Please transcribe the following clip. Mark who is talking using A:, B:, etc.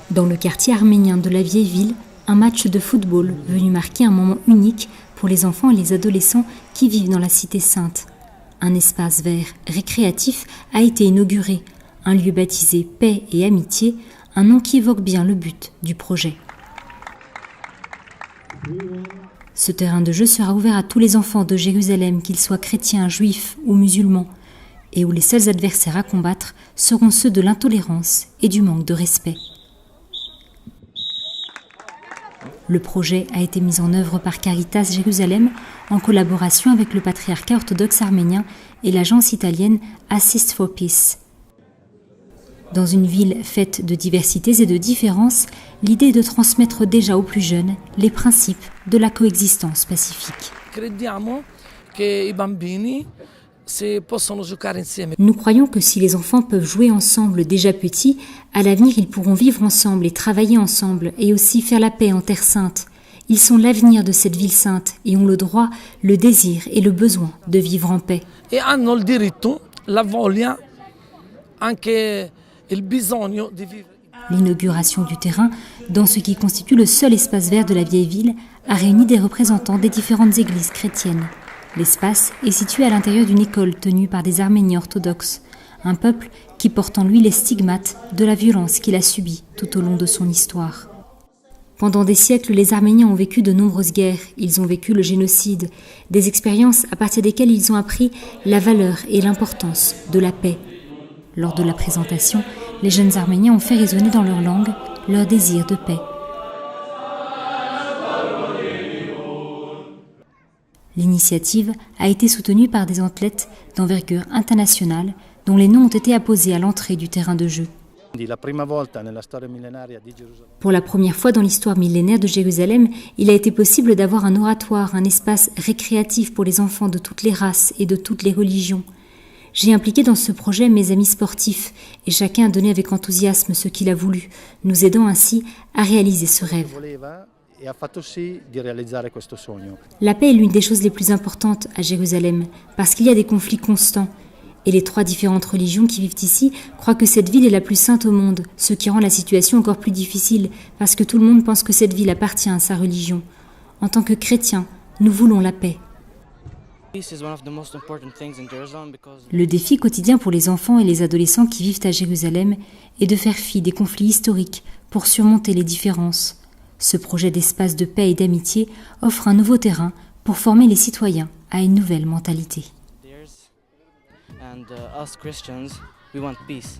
A: Dans le quartier arménien de la vieille ville, un match de football venu marquer un moment unique pour les enfants et les adolescents qui vivent dans la cité sainte. Un espace vert récréatif a été inauguré, un lieu baptisé Paix et Amitié, un nom qui évoque bien le but du projet. Ce terrain de jeu sera ouvert à tous les enfants de Jérusalem, qu'ils soient chrétiens, juifs ou musulmans, et où les seuls adversaires à combattre seront ceux de l'intolérance et du manque de respect. Le projet a été mis en œuvre par Caritas Jérusalem en collaboration avec le patriarcat orthodoxe arménien et l'agence italienne Assist for Peace. Dans une ville faite de diversités et de différences, l'idée est de transmettre déjà aux plus jeunes les principes de la coexistence pacifique. Nous croyons que si les enfants peuvent jouer ensemble déjà petits, à l'avenir ils pourront vivre ensemble et travailler ensemble et aussi faire la paix en Terre Sainte. Ils sont l'avenir de cette ville sainte et ont le droit, le désir et le besoin de vivre en paix.
B: Et hanno il diritto, la voglia, anche il bisogno di vivere.
A: L'inauguration du terrain, dans ce qui constitue le seul espace vert de la vieille ville, a réuni des représentants des différentes églises chrétiennes. L'espace est situé à l'intérieur d'une école tenue par des Arméniens orthodoxes, un peuple qui porte en lui les stigmates de la violence qu'il a subie tout au long de son histoire. Pendant des siècles, les Arméniens ont vécu de nombreuses guerres, ils ont vécu le génocide, des expériences à partir desquelles ils ont appris la valeur et l'importance de la paix. Lors de la présentation, les jeunes Arméniens ont fait résonner dans leur langue leur désir de paix. L'initiative a été soutenue par des athlètes d'envergure internationale dont les noms ont été apposés à l'entrée du terrain de jeu. Pour la première fois dans l'histoire millénaire de Jérusalem, il a été possible d'avoir un oratoire, un espace récréatif pour les enfants de toutes les races et de toutes les religions. J'ai impliqué dans ce projet mes amis sportifs et chacun a donné avec enthousiasme ce qu'il a voulu, nous aidant ainsi à réaliser ce rêve. La paix est l'une des choses les plus importantes à Jérusalem parce qu'il y a des conflits constants. Et les 3 différentes religions qui vivent ici croient que cette ville est la plus sainte au monde, ce qui rend la situation encore plus difficile parce que tout le monde pense que cette ville appartient à sa religion. En tant que chrétiens, nous voulons la paix. Le défi quotidien pour les enfants et les adolescents qui vivent à Jérusalem est de faire fi des conflits historiques pour surmonter les différences. Ce projet d'espace de paix et d'amitié offre un nouveau terrain pour former les citoyens à une nouvelle mentalité.
C: And us Christians, we want peace.